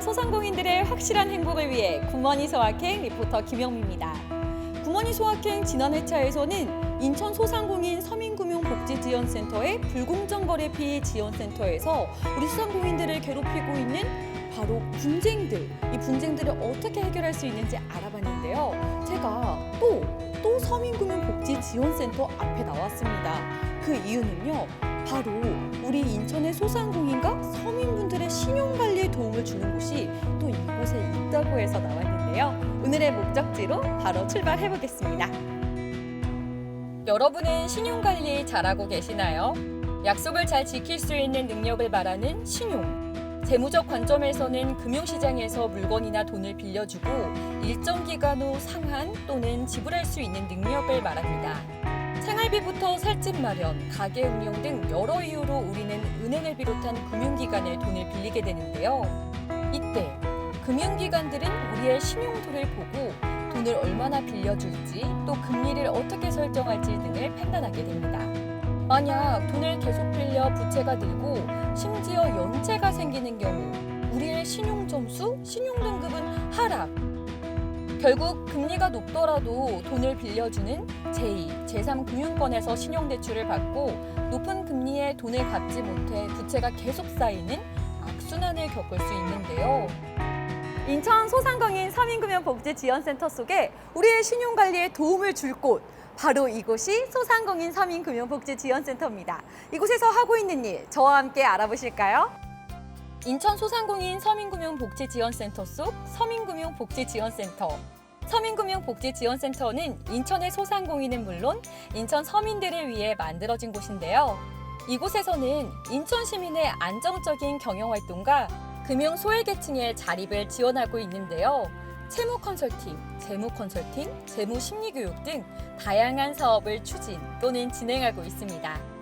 소상공인들의 확실한 행복을 위해 굿모닝 소확행 리포터 김영미입니다. 굿모닝 소확행 지난 회차에서는 인천 소상공인 서민금융복지지원센터의 불공정거래 피해 지원센터에서 우리 소상공인들을 괴롭히고 있는 바로 분쟁들, 이 분쟁들을 어떻게 해결할 수 있는지 알아봤는데요. 제가 또 서민금융복지지원센터 앞에 나왔습니다. 그 이유는요, 바로 우리 인천의 소상공인과 서민분들의 신용관리에 도움을 주는 곳이 또 이곳에 있다고 해서 나왔는데요. 오늘의 목적지로 바로 출발해 보겠습니다. 여러분은 신용관리 잘하고 계시나요? 약속을 잘 지킬 수 있는 능력을 말하는 신용. 재무적 관점에서는 금융시장에서 물건이나 돈을 빌려주고 일정 기간 후 상환 또는 지불할 수 있는 능력을 말합니다. 생활비부터 살집 마련, 가게 운영 등 여러 이유로 우리는 은행을 비롯한 금융기관에 돈을 빌리게 되는데요. 이때 금융기관들은 우리의 신용도를 보고 돈을 얼마나 빌려줄지 또 금리를 어떻게 설정할지 등을 판단하게 됩니다. 만약 돈을 계속 빌려 부채가 늘고 심지어 연체가 생기는 경우 우리의 신용점수, 신용등급은 하락. 결국 금리가 높더라도 돈을 빌려주는 제2, 제3 금융권에서 신용대출을 받고 높은 금리에 돈을 갚지 못해 부채가 계속 쌓이는 악순환을 겪을 수 있는데요. 인천 소상공인 서민금융복지지원센터 속에 우리의 신용관리에 도움을 줄 곳, 바로 이곳이 소상공인 서민금융복지지원센터입니다. 이곳에서 하고 있는 일, 저와 함께 알아보실까요? 인천 소상공인 서민금융복지지원센터 속 서민금융복지지원센터. 서민금융복지지원센터는 인천의 소상공인은 물론 인천 서민들을 위해 만들어진 곳인데요. 이곳에서는 인천 시민의 안정적인 경영활동과 금융 소외계층의 자립을 지원하고 있는데요. 채무 컨설팅, 재무 컨설팅, 재무 심리교육 등 다양한 사업을 추진 또는 진행하고 있습니다.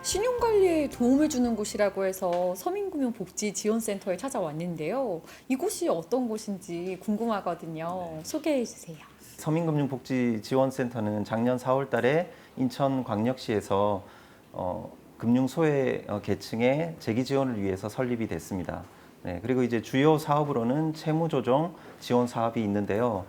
신용관리에 도움을 주는 곳이라고 해서 서민금융복지지원센터에 찾아왔는데요. 이곳이 어떤 곳인지 궁금하거든요. 소개해 주세요. 서민금융복지지원센터는 작년 4월 달에 인천광역시에서 금융소외 계층의 재기 지원을 위해서 설립이 됐습니다. 네, 그리고 이제 주요 사업으로는 채무조정 지원 사업이 있는데요.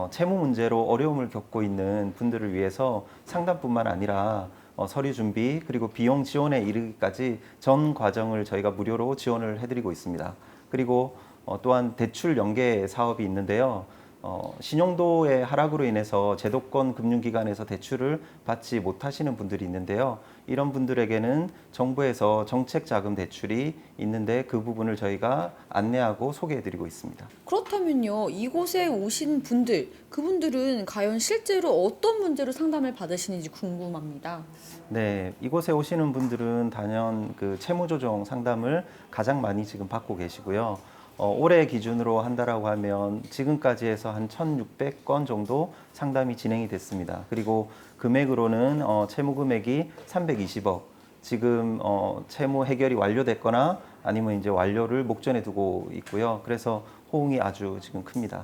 채무 문제로 어려움을 겪고 있는 분들을 위해서 상담뿐만 아니라 서류 준비 그리고 비용 지원에 이르기까지 전 과정을 저희가 무료로 지원을 해드리고 있습니다. 그리고 또한 대출 연계 사업이 있는데요. 신용도의 하락으로 인해서 제도권 금융기관에서 대출을 받지 못하시는 분들이 있는데요. 이런 분들에게는 정부에서 정책자금 대출이 있는데 그 부분을 저희가 안내하고 소개해드리고 있습니다. 그렇다면요, 이곳에 오신 분들, 그분들은 과연 실제로 어떤 문제로 상담을 받으시는지 궁금합니다. 네, 이곳에 오시는 분들은 단연 그 채무조정 상담을 가장 많이 지금 받고 계시고요. 올해 기준으로 한다라고 하면 지금까지 해서 한 1,600건 정도 상담이 진행이 됐습니다. 그리고 금액으로는 채무 금액이 320억. 지금 채무 해결이 완료됐거나 아니면 이제 완료를 목전에 두고 있고요. 그래서 호응이 아주 지금 큽니다.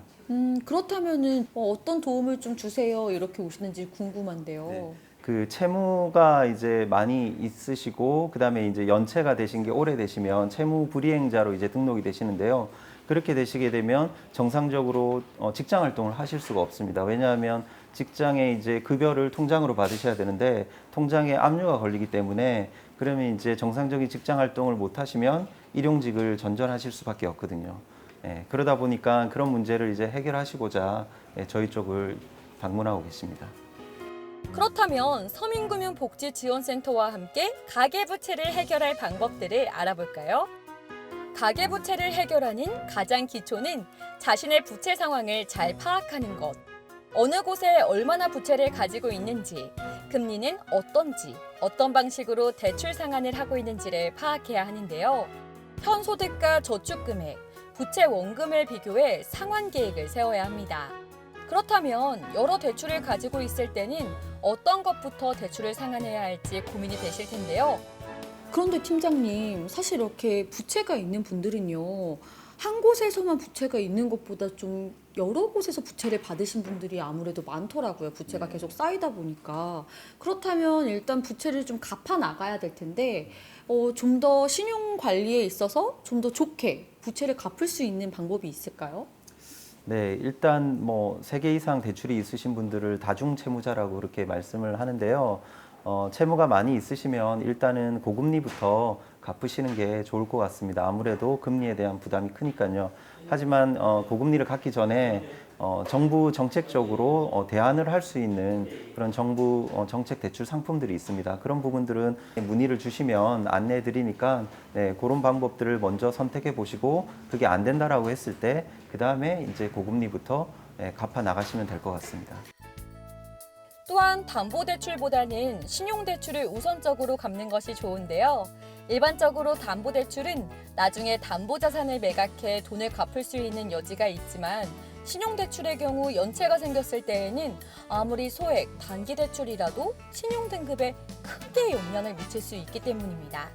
그렇다면은 어떤 도움을 좀 주세요 이렇게 오시는지 궁금한데요. 네. 그 채무가 이제 많이 있으시고 그다음에 이제 연체가 되신 게 오래되시면 채무 불이행자로 이제 등록이 되시는데요. 그렇게 되시게 되면 정상적으로 직장 활동을 하실 수가 없습니다. 왜냐하면 직장에 이제 급여를 통장으로 받으셔야 되는데 통장에 압류가 걸리기 때문에 그러면 이제 정상적인 직장 활동을 못 하시면 일용직을 전전하실 수밖에 없거든요. 예, 그러다 보니까 그런 문제를 이제 해결하시고자 저희 쪽을 방문하고 계십니다. 그렇다면 서민금융복지지원센터와 함께 가계부채를 해결할 방법들을 알아볼까요? 가계부채를 해결하는 가장 기초는 자신의 부채 상황을 잘 파악하는 것. 어느 곳에 얼마나 부채를 가지고 있는지, 금리는 어떤지, 어떤 방식으로 대출 상환을 하고 있는지를 파악해야 하는데요. 현소득과 저축금액, 부채 원금을 비교해 상환 계획을 세워야 합니다. 그렇다면 여러 대출을 가지고 있을 때는 어떤 것부터 대출을 상환해야 할지 고민이 되실 텐데요. 그런데 팀장님, 사실 이렇게 부채가 있는 분들은요, 한 곳에서만 부채가 있는 것보다 좀 여러 곳에서 부채를 받으신 분들이 아무래도 많더라고요. 부채가 계속 쌓이다 보니까. 그렇다면 일단 부채를 좀 갚아 나가야 될 텐데 좀 더 신용 관리에 있어서 좀 더 좋게 부채를 갚을 수 있는 방법이 있을까요? 네, 일단 뭐 3개 이상 대출이 있으신 분들을 다중채무자라고 그렇게 말씀을 하는데요. 채무가 많이 있으시면 일단은 고금리부터 갚으시는 게 좋을 것 같습니다. 아무래도 금리에 대한 부담이 크니까요. 하지만 고금리를 갚기 전에 정부 정책적으로 대안을 할 수 있는 그런 정부 정책 대출 상품들이 있습니다. 그런 부분들은 문의를 주시면 안내해 드리니까 네, 그런 방법들을 먼저 선택해 보시고 그게 안 된다라고 했을 때 그 다음에 이제 고금리부터 갚아 나가시면 될 것 같습니다. 또한 담보대출보다는 신용대출을 우선적으로 갚는 것이 좋은데요. 일반적으로 담보대출은 나중에 담보자산을 매각해 돈을 갚을 수 있는 여지가 있지만 신용대출의 경우 연체가 생겼을 때에는 아무리 소액, 단기대출이라도 신용등급에 크게 영향을 미칠 수 있기 때문입니다.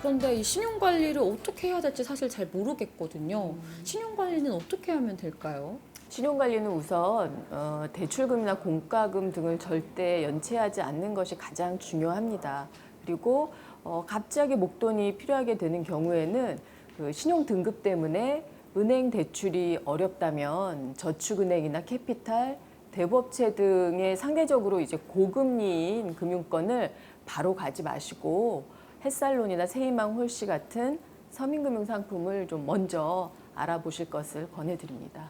그런데 이 신용관리를 어떻게 해야 될지 사실 잘 모르겠거든요. 신용관리는 어떻게 하면 될까요? 신용관리는 우선 대출금이나 공과금 등을 절대 연체하지 않는 것이 가장 중요합니다. 그리고 갑자기 목돈이 필요하게 되는 경우에는 그 신용 등급 때문에 은행 대출이 어렵다면 저축은행이나 캐피탈, 대부업체 등의 상대적으로 이제 고금리인 금융권을 바로 가지 마시고 햇살론이나 세희망 홀씨 같은 서민금융 상품을 좀 먼저 알아보실 것을 권해드립니다.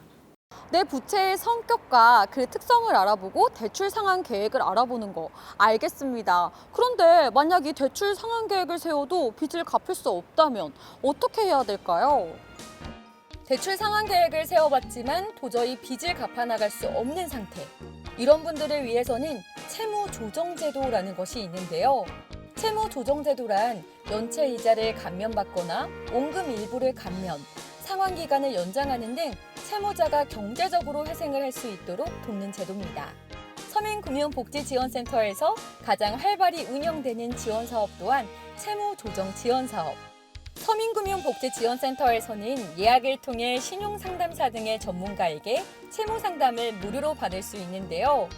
내 부채의 성격과 그 특성을 알아보고 대출 상환 계획을 알아보는 거 알겠습니다. 그런데 만약 이 대출 상환 계획을 세워도 빚을 갚을 수 없다면 어떻게 해야 될까요? 대출 상환 계획을 세워봤지만 도저히 빚을 갚아 나갈 수 없는 상태. 이런 분들을 위해서는 채무 조정 제도라는 것이 있는데요. 채무 조정 제도란 연체 이자를 감면받거나 원금 일부를 감면, 상환 기간을 연장하는 등 채무자가 경제적으로 회생을 할 수 있도록 돕는 제도입니다. 서민금융복지지원센터에서 가장 활발히 운영되는 지원 사업 또한 채무조정 지원 사업. 서민금융복지지원센터에서는 예약을 통해 신용상담사 등의 전문가에게 채무상담을 무료로 받을 수 있는데요.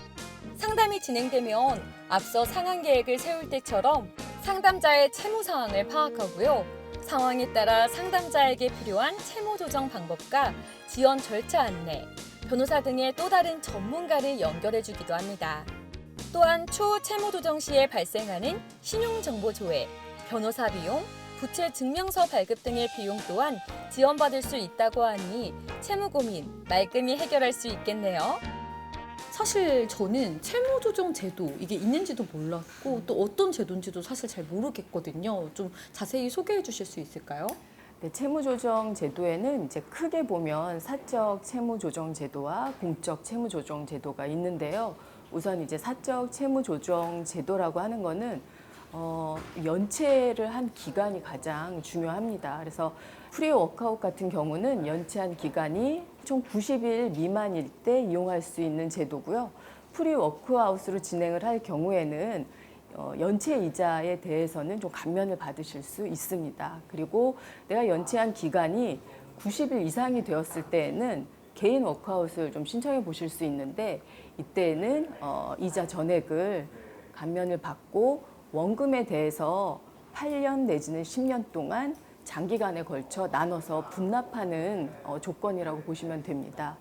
상담이 진행되면 앞서 상환 계획을 세울 때처럼 상담자의 채무 상황을 파악하고요. 상황에 따라 상담자에게 필요한 채무 조정 방법과 지원 절차 안내, 변호사 등의 또 다른 전문가를 연결해 주기도 합니다. 또한 초채무 조정 시에 발생하는 신용정보 조회, 변호사 비용, 부채 증명서 발급 등의 비용 또한 지원받을 수 있다고 하니 채무 고민 말끔히 해결할 수 있겠네요. 사실 저는 채무조정 제도 이게 있는지도 몰랐고 또 어떤 제도인지도 사실 잘 모르겠거든요. 좀 자세히 소개해 주실 수 있을까요? 네, 채무조정 제도에는 이제 크게 보면 사적 채무조정 제도와 공적 채무조정 제도가 있는데요. 우선 이제 사적 채무조정 제도라고 하는 거는 연체를 한 기간이 가장 중요합니다. 그래서 프리 워크아웃 같은 경우는 연체한 기간이 총 90일 미만일 때 이용할 수 있는 제도고요. 프리 워크아웃으로 진행을 할 경우에는 연체 이자에 대해서는 좀 감면을 받으실 수 있습니다. 그리고 내가 연체한 기간이 90일 이상이 되었을 때에는 개인 워크아웃을 좀 신청해 보실 수 있는데 이때는 이자 전액을 감면을 받고 원금에 대해서 8년 내지는 10년 동안 장기간에 걸쳐 나눠서 분납하는 조건이라고 보시면 됩니다.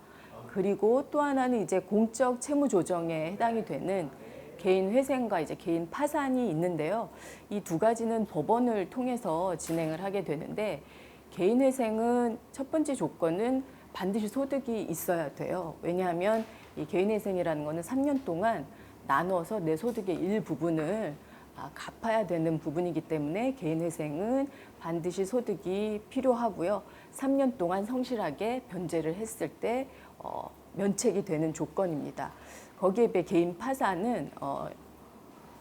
그리고 또 하나는 이제 공적 채무 조정에 해당이 되는 개인 회생과 이제 개인 파산이 있는데요. 이 두 가지는 법원을 통해서 진행을 하게 되는데 개인 회생은 첫 번째 조건은 반드시 소득이 있어야 돼요. 왜냐하면 이 개인 회생이라는 거는 3년 동안 나눠서 내 소득의 일부분을 갚아야 되는 부분이기 때문에 개인 회생은 반드시 소득이 필요하고요. 3년 동안 성실하게 변제를 했을 때 면책이 되는 조건입니다. 거기에 비해 개인 파산은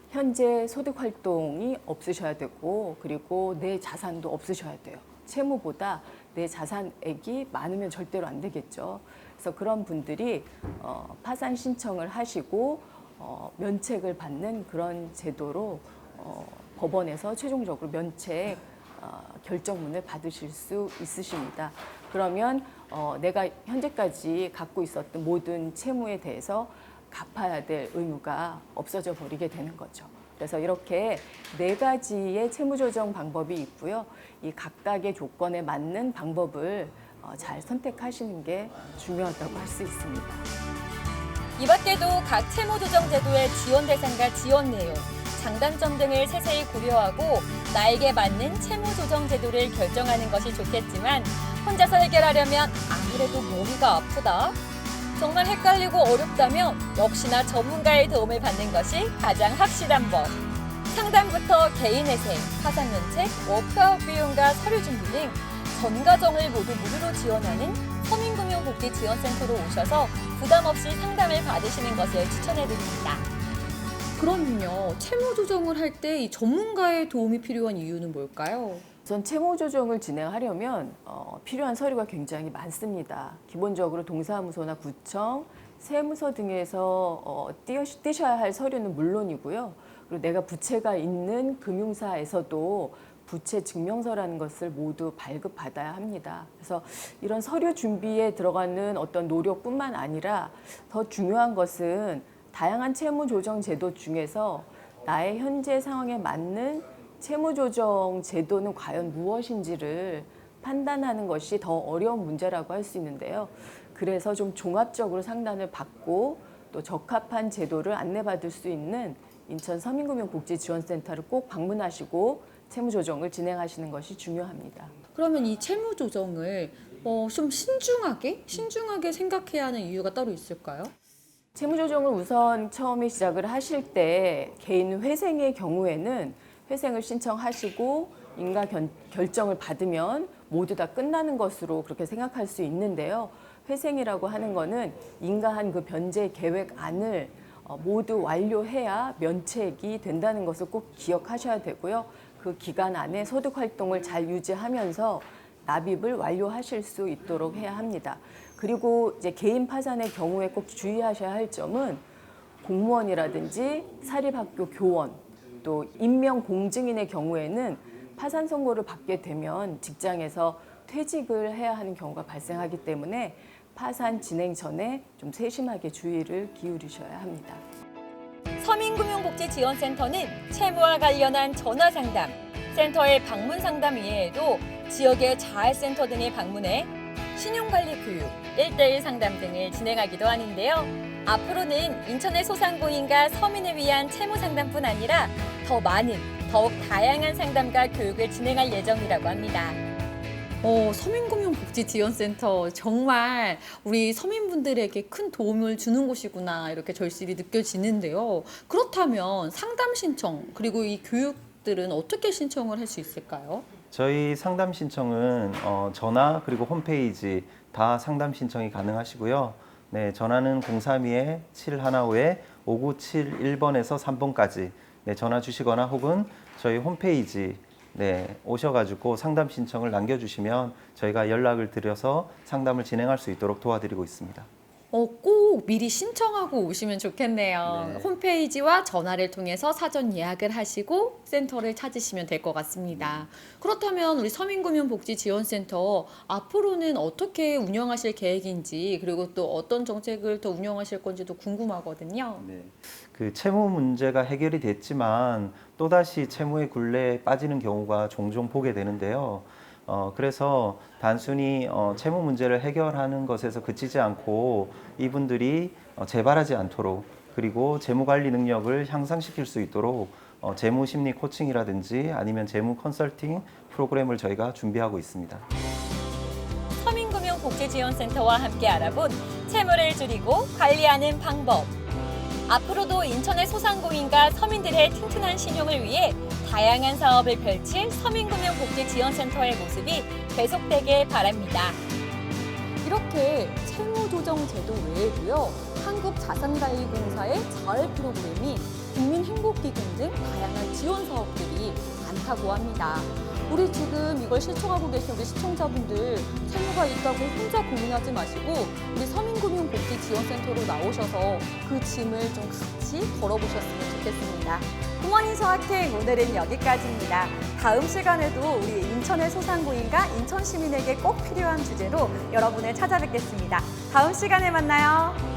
현재 소득 활동이 없으셔야 되고 그리고 내 자산도 없으셔야 돼요. 채무보다 내 자산액이 많으면 절대로 안 되겠죠. 그래서 그런 분들이 파산 신청을 하시고 면책을 받는 그런 제도로 법원에서 최종적으로 면책 결정문을 받으실 수 있으십니다. 그러면 내가 현재까지 갖고 있었던 모든 채무에 대해서 갚아야 될 의무가 없어져 버리게 되는 거죠. 그래서 이렇게 4가지의 채무 조정 방법이 있고요. 이 각각의 조건에 맞는 방법을 잘 선택하시는 게 중요하다고 할 수 있습니다. 이 밖에도 각 채무조정제도의 지원 대상과 지원 내용, 장단점 등을 세세히 고려하고 나에게 맞는 채무조정제도를 결정하는 것이 좋겠지만 혼자서 해결하려면 아무래도 머리가 아프다. 정말 헷갈리고 어렵다면 역시나 전문가의 도움을 받는 것이 가장 확실한 법. 상담부터 개인회생, 파산면책, 워크아웃 비용과 서류 준비 등 전 과정을 모두 무료로 지원하는 서민금융복지지원센터로 오셔서 부담 없이 상담을 받으시는 것을 추천해드립니다. 그럼요. 채무 조정을 할 때 이 전문가의 도움이 필요한 이유는 뭘까요? 우선 채무 조정을 진행하려면 필요한 서류가 굉장히 많습니다. 기본적으로 동사무소나 구청, 세무서 등에서 띄셔야 할 서류는 물론이고요. 그리고 내가 부채가 있는 금융사에서도 부채 증명서라는 것을 모두 발급받아야 합니다. 그래서 이런 서류 준비에 들어가는 어떤 노력뿐만 아니라 더 중요한 것은 다양한 채무 조정 제도 중에서 나의 현재 상황에 맞는 채무 조정 제도는 과연 무엇인지를 판단하는 것이 더 어려운 문제라고 할 수 있는데요. 그래서 좀 종합적으로 상담을 받고 또 적합한 제도를 안내받을 수 있는 인천 서민금융복지지원센터를 꼭 방문하시고 채무 조정을 진행하시는 것이 중요합니다. 그러면 이 채무 조정을 좀 신중하게 생각해야 하는 이유가 따로 있을까요? 채무 조정을 우선 처음에 시작을 하실 때 개인 회생의 경우에는 회생을 신청하시고 인가 결정을 받으면 모두 다 끝나는 것으로 그렇게 생각할 수 있는데요. 회생이라고 하는 거는 인가한 그 변제 계획안을 모두 완료해야 면책이 된다는 것을 꼭 기억하셔야 되고요. 그 기간 안에 소득 활동을 잘 유지하면서 납입을 완료하실 수 있도록 해야 합니다. 그리고 이제 개인 파산의 경우에 꼭 주의하셔야 할 점은 공무원이라든지 사립학교 교원 또 임명 공증인의 경우에는 파산 선고를 받게 되면 직장에서 퇴직을 해야 하는 경우가 발생하기 때문에 파산 진행 전에 좀 세심하게 주의를 기울이셔야 합니다. 서민금융복지지원센터는 채무와 관련한 전화상담, 센터의 방문 상담 이외에도 지역의 자활센터 등에 방문해 신용관리 교육, 1:1 상담 등을 진행하기도 하는데요. 앞으로는 인천의 소상공인과 서민을 위한 채무 상담뿐 아니라 더 많은, 더욱 다양한 상담과 교육을 진행할 예정이라고 합니다. 서민금융복지지원센터 정말 우리 서민분들에게 큰 도움을 주는 곳이구나 이렇게 절실히 느껴지는데요. 그렇다면 상담 신청 그리고 이 교육들은 어떻게 신청을 할 수 있을까요? 저희 상담 신청은 전화 그리고 홈페이지 다 상담 신청이 가능하시고요. 네, 전화는 032-715-5971번에서 3번까지 전화 주시거나 혹은 저희 홈페이지 오셔가지고 상담 신청을 남겨주시면 저희가 연락을 드려서 상담을 진행할 수 있도록 도와드리고 있습니다. 꼭 미리 신청하고 오시면 좋겠네요. 네. 홈페이지와 전화를 통해서 사전 예약을 하시고 센터를 찾으시면 될 것 같습니다. 그렇다면 우리 서민금융복지지원센터 앞으로는 어떻게 운영하실 계획인지 그리고 또 어떤 정책을 더 운영하실 건지도 궁금하거든요. 네. 그 채무 문제가 해결이 됐지만 또다시 채무의 굴레에 빠지는 경우가 종종 보게 되는데요. 그래서 단순히 채무 문제를 해결하는 것에서 그치지 않고 이분들이 재발하지 않도록 그리고 재무 관리 능력을 향상시킬 수 있도록 재무 심리 코칭이라든지 아니면 재무 컨설팅 프로그램을 저희가 준비하고 있습니다. 서민금융복지지원센터와 함께 알아본 채무를 줄이고 관리하는 방법. 앞으로도 인천의 소상공인과 서민들의 튼튼한 신용을 위해 다양한 사업을 펼칠 서민금융복지지원센터의 모습이 계속되길 바랍니다. 이렇게 채무조정제도 외에도요, 한국자산관리공사의 자활 프로그램이 국민행복기금 등 다양한 지원 사업들이 많다고 합니다. 우리 지금 이걸 시청하고 계신 우리 시청자분들 채무가 있다고 혼자 고민하지 마시고 우리 서민금융복지지원센터로 나오셔서 그 짐을 좀 같이 덜어보셨으면 좋겠습니다. 굿모닝 소확행 오늘은 여기까지입니다. 다음 시간에도 우리 인천의 소상공인과 인천 시민에게 꼭 필요한 주제로 여러분을 찾아뵙겠습니다. 다음 시간에 만나요.